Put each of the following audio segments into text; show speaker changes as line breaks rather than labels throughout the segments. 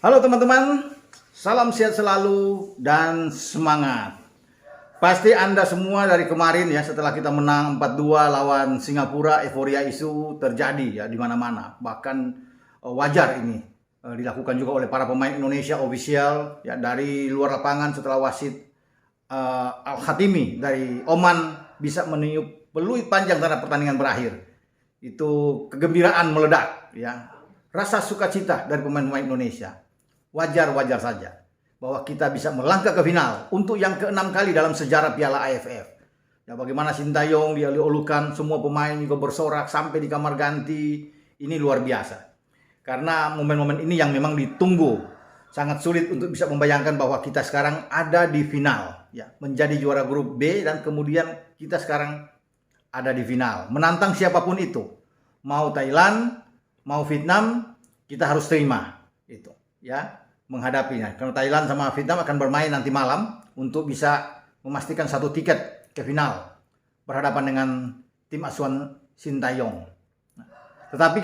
Halo teman-teman, salam sehat selalu dan semangat. Pasti Anda semua dari kemarin ya, setelah kita menang 4-2 lawan Singapura, euforia isu terjadi ya di mana-mana. Bahkan wajar ini dilakukan juga oleh para pemain Indonesia official ya, dari luar lapangan setelah wasit Al-Khatimi dari Oman bisa meniup peluit panjang tanda pertandingan berakhir. Itu kegembiraan meledak ya. Rasa sukacita dari pemain-pemain Indonesia. Wajar-wajar saja bahwa kita bisa melangkah ke final untuk yang ke-6 kali dalam sejarah Piala AFF. Ya, bagaimana Sintayong dielu-elukan, semua pemain juga bersorak sampai di kamar ganti. Ini luar biasa. Karena momen-momen ini yang memang ditunggu. Sangat sulit untuk bisa membayangkan bahwa kita sekarang ada di final, ya, menjadi juara grup B dan kemudian kita sekarang ada di final, menantang siapapun itu. Mau Thailand, mau Vietnam, kita harus terima itu, ya, menghadapinya. Karena Thailand sama Vietnam akan bermain nanti malam untuk bisa memastikan satu tiket ke final berhadapan dengan tim asuhan Sintayong. Tetapi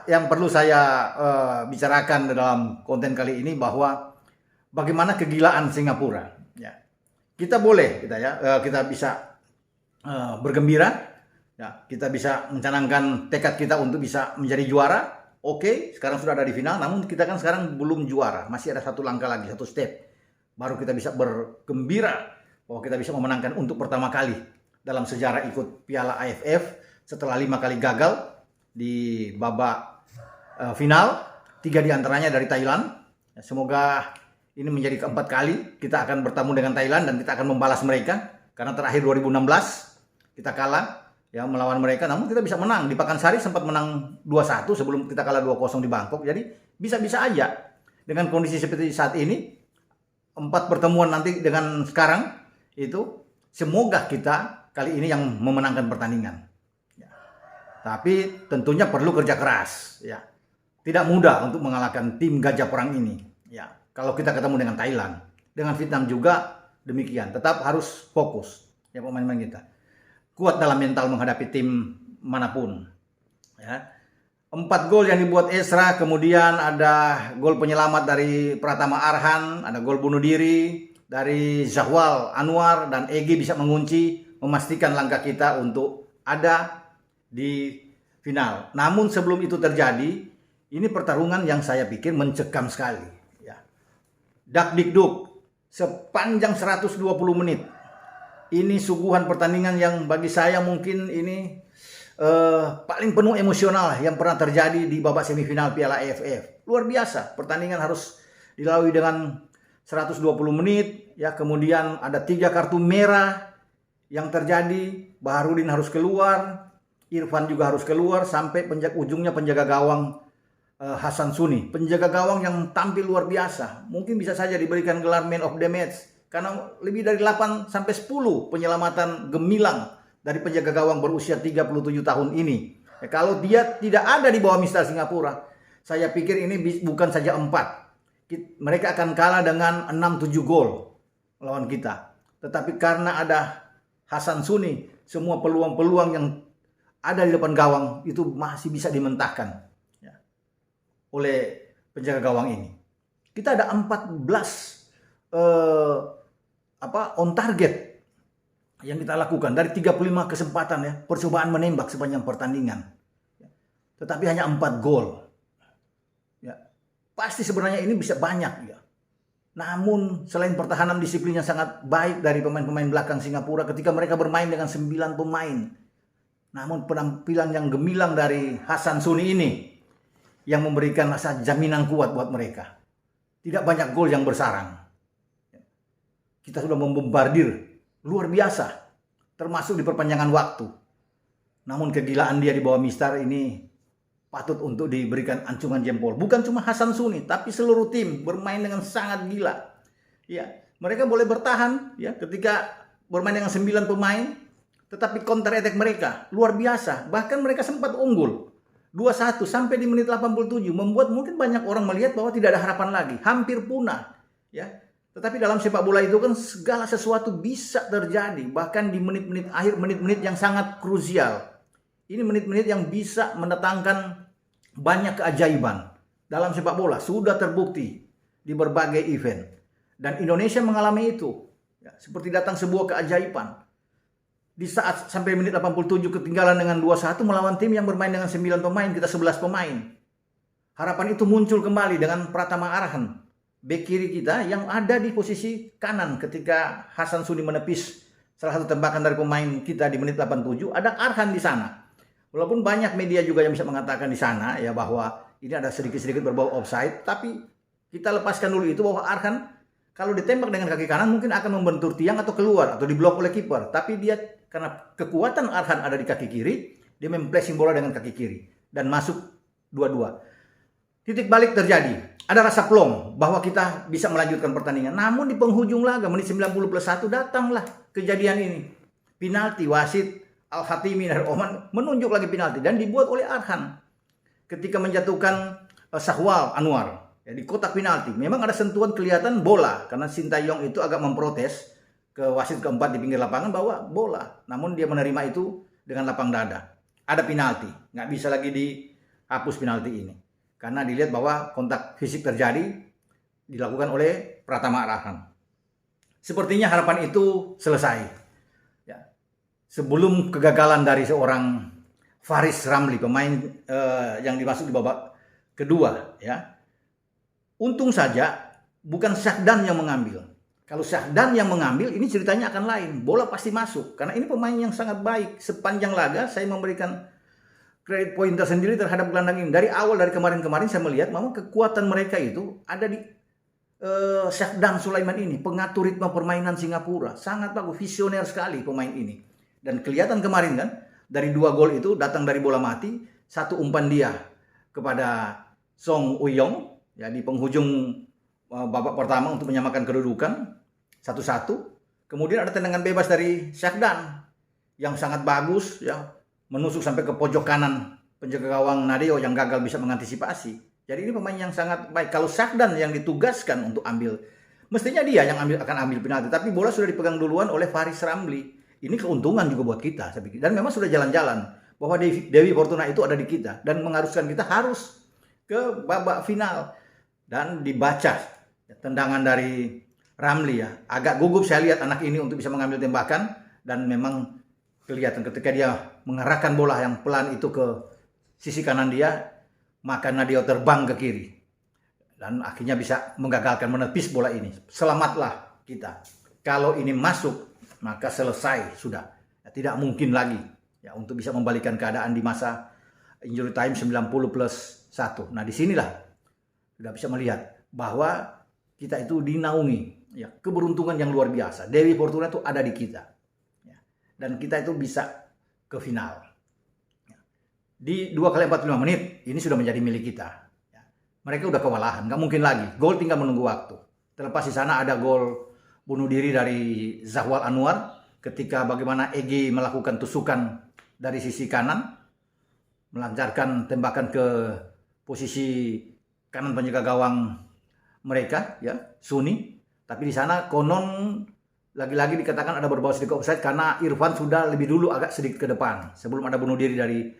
yang perlu saya bicarakan dalam konten kali ini bahwa bagaimana kegilaan Singapura. Ya, kita boleh, kita bisa bergembira, ya, kita bisa mencanangkan tekad kita untuk bisa menjadi juara. Oke, sekarang sudah ada di final, namun kita kan sekarang belum juara. Masih ada satu langkah lagi, satu step. Baru kita bisa bergembira bahwa kita bisa memenangkan untuk pertama kali dalam sejarah ikut Piala AFF setelah 5 kali gagal di babak final. 3 diantaranya dari Thailand. Semoga ini menjadi keempat kali kita akan bertemu dengan Thailand dan kita akan membalas mereka. Karena terakhir 2016 kita kalah ya melawan mereka, namun kita bisa menang. Di Pakansari sempat menang 2-1 sebelum kita kalah 2-0 di Bangkok. Jadi bisa-bisa aja dengan kondisi seperti saat ini, 4 pertemuan nanti dengan sekarang itu, semoga kita kali ini yang memenangkan pertandingan ya. Tapi tentunya perlu kerja keras ya. Tidak mudah untuk mengalahkan tim gajah perang ini ya. Kalau kita ketemu dengan Thailand, dengan Vietnam juga demikian, tetap harus fokus ya pemain-pemain kita. Kuat dalam mental menghadapi tim manapun. Ya. 4 gol yang dibuat Esra, kemudian ada gol penyelamat dari Pratama Arhan, ada gol bunuh diri dari Zahwal Anwar, dan Egy bisa mengunci, memastikan langkah kita untuk ada di final. Namun sebelum itu terjadi, ini pertarungan yang saya pikir mencekam sekali. Ya. Dak-dikduk sepanjang 120 menit. Ini suguhan pertandingan yang bagi saya mungkin ini paling penuh emosional yang pernah terjadi di babak semifinal Piala AFF. Luar biasa, pertandingan harus dilalui dengan 120 menit, ya, kemudian ada 3 kartu merah yang terjadi. Baharudin harus keluar, Irfan juga harus keluar, sampai ujungnya penjaga gawang Hasan Suni. Penjaga gawang yang tampil luar biasa, mungkin bisa saja diberikan gelar Man of the Match. Karena lebih dari 8 sampai 10 penyelamatan gemilang dari penjaga gawang berusia 37 tahun ini. Ya, kalau dia tidak ada di bawah Mister Singapura, saya pikir ini bukan saja 4. Mereka akan kalah dengan 6-7 gol lawan kita. Tetapi karena ada Hasan Suni, semua peluang-peluang yang ada di depan gawang itu masih bisa dimentahkan ya, oleh penjaga gawang ini. Kita ada 14 on target yang kita lakukan dari 35 kesempatan ya, percobaan menembak sepanjang pertandingan. Tetapi hanya 4 gol. Ya, pasti sebenarnya ini bisa banyak ya. Namun selain pertahanan disiplin yang sangat baik dari pemain-pemain belakang Singapura ketika mereka bermain dengan 9 pemain. Namun penampilan yang gemilang dari Hasan Suni ini yang memberikan rasa jaminan kuat buat mereka. Tidak banyak gol yang bersarang. Kita sudah membombardir luar biasa, termasuk di perpanjangan waktu. Namun kegilaan dia di bawah Mister ini patut untuk diberikan acungan jempol. Bukan cuma Hasan Suni, tapi seluruh tim bermain dengan sangat gila. Ya, mereka boleh bertahan ya ketika bermain dengan 9 pemain, tetapi counter attack mereka luar biasa. Bahkan mereka sempat unggul 2-1 sampai di menit 87, membuat mungkin banyak orang melihat bahwa tidak ada harapan lagi, hampir punah ya. Tetapi dalam sepak bola itu kan segala sesuatu bisa terjadi. Bahkan di menit-menit akhir, menit-menit yang sangat krusial. Ini menit-menit yang bisa mendatangkan banyak keajaiban. Dalam sepak bola sudah terbukti di berbagai event. Dan Indonesia mengalami itu. Ya, seperti datang sebuah keajaiban. Di saat sampai menit 87 ketinggalan dengan 2-1 melawan tim yang bermain dengan 9 pemain, kita 11 pemain. Harapan itu muncul kembali dengan Pratama Arhan, bek kiri kita yang ada di posisi kanan ketika Hasan Suni menepis salah satu tembakan dari pemain kita di menit 87, ada Arhan di sana. Walaupun banyak media juga yang bisa mengatakan di sana ya bahwa ini ada sedikit-sedikit berbau offside, tapi kita lepaskan dulu itu bahwa Arhan kalau ditembak dengan kaki kanan mungkin akan membentur tiang atau keluar atau diblok oleh kiper. Tapi dia karena kekuatan Arhan ada di kaki kiri, dia memplacing bola dengan kaki kiri dan masuk 2-2. Titik balik terjadi. Ada rasa plong bahwa kita bisa melanjutkan pertandingan. Namun di penghujung laga menit 90+1 datanglah kejadian ini. Penalti wasit Al-Hatimi dari Oman menunjuk lagi penalti dan dibuat oleh Arhan ketika menjatuhkan Sahwal Anwar. Ya, di kotak penalti memang ada sentuhan kelihatan bola karena Sintayong itu agak memprotes ke wasit keempat di pinggir lapangan bahwa bola, namun dia menerima itu dengan lapang dada. Ada penalti, nggak bisa lagi dihapus penalti ini karena dilihat bahwa kontak fisik terjadi dilakukan oleh Pratama Arhan. Sepertinya harapan itu selesai. Ya. Sebelum kegagalan dari seorang Faris Ramli, pemain yang dimasuk di babak kedua, ya. Untung saja bukan Syahdan yang mengambil. Kalau Syahdan yang mengambil, ini ceritanya akan lain. Bola pasti masuk. Karena ini pemain yang sangat baik. Sepanjang laga saya memberikan credit point tersendiri terhadap gelandang ini. Dari awal, dari kemarin-kemarin saya melihat memang kekuatan mereka itu ada di Syahdan Sulaiman ini. Pengatur ritme permainan Singapura. Sangat bagus, visioner sekali pemain ini. Dan kelihatan kemarin kan, dari 2 gol itu datang dari bola mati. 1 umpan dia kepada Song Uyong. Ya, di penghujung babak pertama untuk menyamakan kedudukan 1-1. Kemudian ada tendangan bebas dari Syahdan yang sangat bagus ya, menusuk sampai ke pojok kanan penjaga gawang Nadeo yang gagal bisa mengantisipasi. Jadi ini pemain yang sangat baik. Kalau Syahdan yang ditugaskan untuk ambil, mestinya dia yang akan ambil penalti, tapi bola sudah dipegang duluan oleh Faris Ramli. Ini keuntungan juga buat kita saya pikir. Dan memang sudah jalan-jalan bahwa Dewi Fortuna itu ada di kita dan mengharuskan kita harus ke babak final. Dan dibaca tendangan dari Ramli ya. Agak gugup saya lihat anak ini untuk bisa mengambil tembakan. Dan memang kelihatan ketika dia mengarahkan bola yang pelan itu ke sisi kanan dia. Maka Nadeo terbang ke kiri. Dan akhirnya bisa menggagalkan menepis bola ini. Selamatlah kita. Kalau ini masuk maka selesai sudah. Ya, tidak mungkin lagi ya untuk bisa membalikan keadaan di masa injury time 90+1. Nah disinilah sudah bisa melihat bahwa kita itu dinaungi ya, keberuntungan yang luar biasa. Dewi Fortuna itu ada di kita ya, dan kita itu bisa ke final ya. Di 2x45 menit ini sudah menjadi milik kita ya. Mereka udah kewalahan, nggak mungkin lagi. Gol tinggal menunggu waktu. Terlepas di sana ada gol bunuh diri dari Sahwal Anwar ketika bagaimana Egy melakukan tusukan dari sisi kanan melancarkan tembakan ke posisi kanan penjaga gawang mereka ya, Suni. Tapi di sana konon lagi-lagi dikatakan ada berbau sedikit offside karena Irfan sudah lebih dulu agak sedikit ke depan sebelum ada bunuh diri dari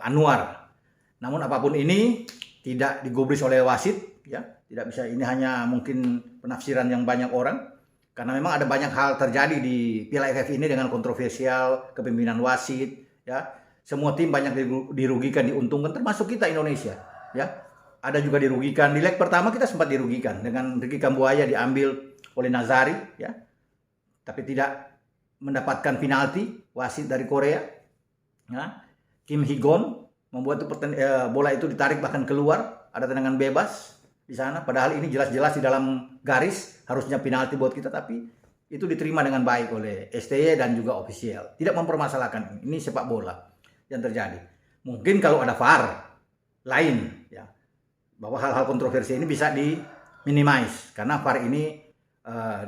Anwar. Namun apapun ini tidak digubris oleh wasit ya, tidak bisa, ini hanya mungkin penafsiran yang banyak orang karena memang ada banyak hal terjadi di Piala AFF ini dengan kontroversial kepemimpinan wasit ya. Semua tim banyak dirugikan, diuntungkan termasuk kita Indonesia ya. Ada juga dirugikan. Di leg pertama kita sempat dirugikan dengan Ricky Kambuaya diambil oleh Nazari ya. Tapi tidak mendapatkan penalti wasit dari Korea. Ya. Kim Higon membuat bola itu ditarik bahkan keluar, ada tendangan bebas di sana padahal ini jelas-jelas di dalam garis harusnya penalti buat kita, tapi itu diterima dengan baik oleh STY dan juga ofisial. Tidak mempermasalahkan ini sepak bola yang terjadi. Mungkin kalau ada VAR lain ya, bahwa hal-hal kontroversi ini bisa diminimize karena VAR ini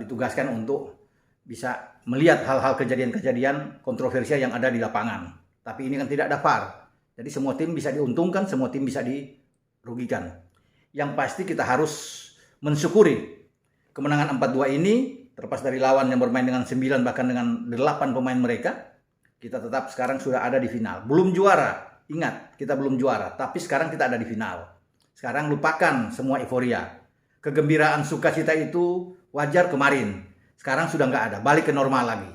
ditugaskan untuk bisa melihat hal-hal kejadian-kejadian kontroversial yang ada di lapangan. Tapi ini kan tidak ada VAR. Jadi semua tim bisa diuntungkan, semua tim bisa dirugikan. Yang pasti kita harus mensyukuri kemenangan 4-2 ini, terlepas dari lawan yang bermain dengan 9 bahkan dengan 8 pemain mereka, kita tetap sekarang sudah ada di final. Belum juara, ingat kita belum juara, tapi sekarang kita ada di final. Sekarang lupakan semua euforia. kegembiraan, sukacita itu wajar kemarin. Sekarang sudah nggak ada, balik ke normal lagi.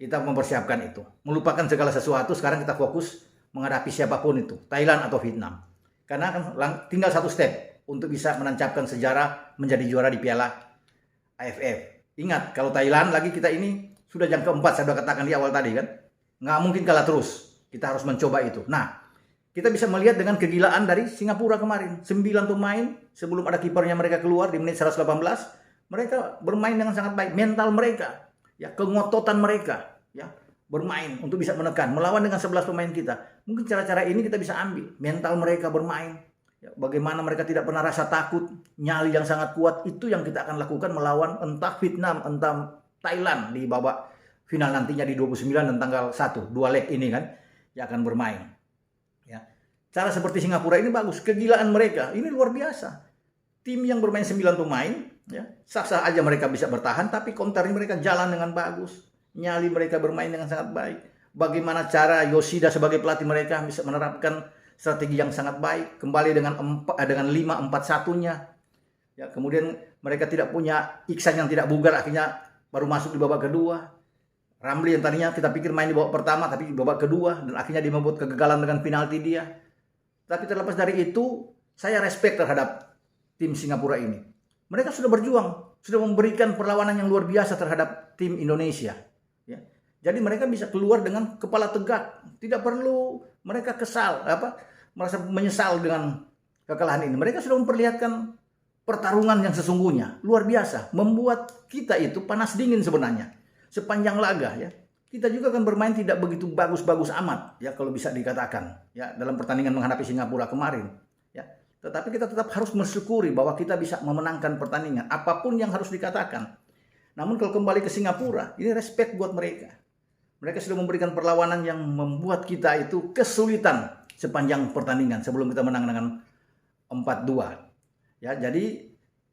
Kita mempersiapkan itu. Melupakan segala sesuatu, sekarang kita fokus menghadapi siapapun itu, Thailand atau Vietnam. Karena kan tinggal satu step untuk bisa menancapkan sejarah menjadi juara di Piala AFF. Ingat, kalau Thailand lagi kita ini sudah yang keempat, saya sudah katakan di awal tadi kan. Nggak mungkin kalah terus. Kita harus mencoba itu. Nah, kita bisa melihat dengan kegilaan dari Singapura kemarin. 9 pemain sebelum ada kipernya mereka keluar di menit 118. Mereka bermain dengan sangat baik. Mental mereka, ya, kengototan mereka, ya, bermain untuk bisa menekan. Melawan dengan 11 pemain kita. Mungkin cara-cara ini kita bisa ambil. Mental mereka bermain. Ya, bagaimana mereka tidak pernah rasa takut. Nyali yang sangat kuat. Itu yang kita akan lakukan melawan entah Vietnam, entah Thailand di babak final nantinya di 29 dan tanggal 1. 2 leg ini kan yang akan bermain. Ya. Cara seperti Singapura ini bagus. Kegilaan mereka ini luar biasa. Tim yang bermain 9 pemain, ya, sah-sah aja mereka bisa bertahan, tapi counternya mereka jalan dengan bagus. Nyali mereka bermain dengan sangat baik. Bagaimana cara Yoshida sebagai pelatih mereka bisa menerapkan strategi yang sangat baik. Kembali dengan 5-4-1-nya. Ya, kemudian mereka tidak punya Iksan yang tidak bugar, akhirnya baru masuk di babak kedua. Ramli yang tadinya kita pikir main di babak pertama, tapi di babak kedua. Dan akhirnya dia membuat kegagalan dengan penalti dia. Tapi terlepas dari itu, saya respect terhadap tim Singapura ini. Mereka sudah berjuang, sudah memberikan perlawanan yang luar biasa terhadap tim Indonesia. Ya. Jadi mereka bisa keluar dengan kepala tegak. Tidak perlu mereka merasa menyesal dengan kekalahan ini. Mereka sudah memperlihatkan pertarungan yang sesungguhnya. Luar biasa. Membuat kita itu panas dingin sebenarnya. Sepanjang laga, ya, kita juga akan bermain tidak begitu bagus-bagus amat, ya, kalau bisa dikatakan, ya, dalam pertandingan menghadapi Singapura kemarin, ya. Tetapi kita tetap harus mensyukuri bahwa kita bisa memenangkan pertandingan apapun yang harus dikatakan. Namun kalau kembali ke Singapura, ini respect buat mereka. Mereka sudah memberikan perlawanan yang membuat kita itu kesulitan sepanjang pertandingan sebelum kita menang dengan 4-2. Ya, jadi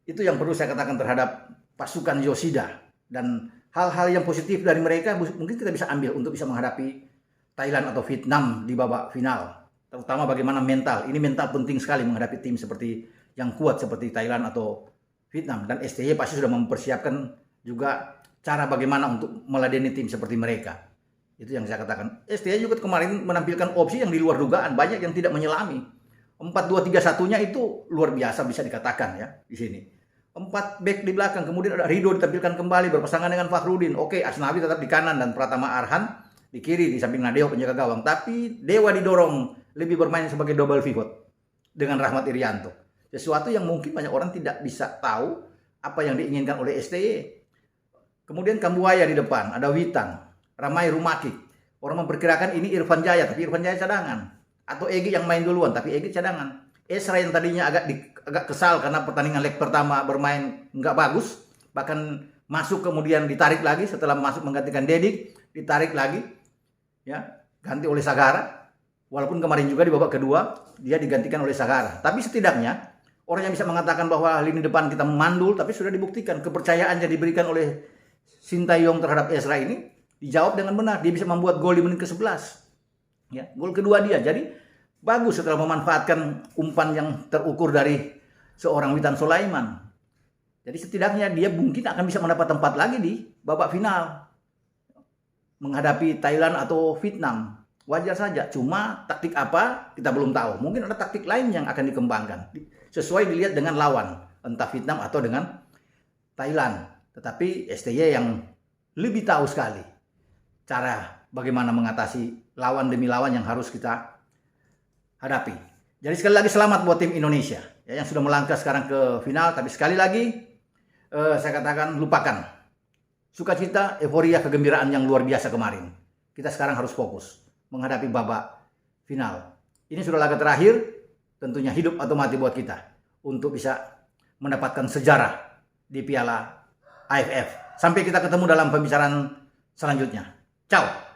itu yang perlu saya katakan terhadap pasukan Yoshida. Dan hal-hal yang positif dari mereka mungkin kita bisa ambil untuk bisa menghadapi Thailand atau Vietnam di babak final. Terutama bagaimana mental. Ini mental penting sekali menghadapi tim seperti yang kuat seperti Thailand atau Vietnam. Dan STY pasti sudah mempersiapkan juga cara bagaimana untuk meladeni tim seperti mereka. Itu yang saya katakan. STY juga kemarin menampilkan opsi yang di luar dugaan. Banyak yang tidak menyelami. 4-2-3-1-nya itu luar biasa bisa dikatakan, ya, di sini. 4 back di belakang, kemudian ada Ridho ditampilkan kembali berpasangan dengan Fakhrudin. Oke, Asnawi tetap di kanan dan Pratama Arhan di kiri di samping Nadeo penjaga gawang. Tapi Dewa didorong lebih bermain sebagai double pivot dengan Rahmat Irianto. Sesuatu yang mungkin banyak orang tidak bisa tahu apa yang diinginkan oleh STY. Kemudian Kambuaya di depan, ada Witan, Ramai Rumakik. Orang memperkirakan ini Irfan Jaya, tapi Irfan Jaya cadangan. Atau Egy yang main duluan, tapi Egy cadangan. Esra yang tadinya agak kesal karena pertandingan leg pertama bermain nggak bagus, bahkan masuk kemudian ditarik lagi setelah masuk menggantikan Dedik, ditarik lagi, ya, ganti oleh Sagara. Walaupun kemarin juga di babak kedua dia digantikan oleh Sagara. Tapi setidaknya orang yang bisa mengatakan bahwa lini depan kita memandul, tapi sudah dibuktikan kepercayaan yang diberikan oleh Sintayong terhadap Esra ini dijawab dengan benar. Dia bisa membuat gol di menit ke-11. Ya, gol kedua dia. Jadi bagus setelah memanfaatkan umpan yang terukur dari seorang Witan Sulaiman. Jadi setidaknya dia mungkin akan bisa mendapat tempat lagi di babak final menghadapi Thailand atau Vietnam. Wajar saja. Cuma taktik apa kita belum tahu. Mungkin ada taktik lain yang akan dikembangkan. Sesuai dilihat dengan lawan. Entah Vietnam atau dengan Thailand. Tetapi STY yang lebih tahu sekali cara bagaimana mengatasi lawan demi lawan yang harus kita hadapi. Jadi sekali lagi selamat buat tim Indonesia, ya, yang sudah melangkah sekarang ke final. Tapi sekali lagi saya katakan lupakan sukacita, euforia, kegembiraan yang luar biasa kemarin. Kita sekarang harus fokus menghadapi babak final. Ini sudah laga terakhir, tentunya hidup atau mati buat kita untuk bisa mendapatkan sejarah di Piala AFF. Sampai kita ketemu dalam pembicaraan selanjutnya. Ciao.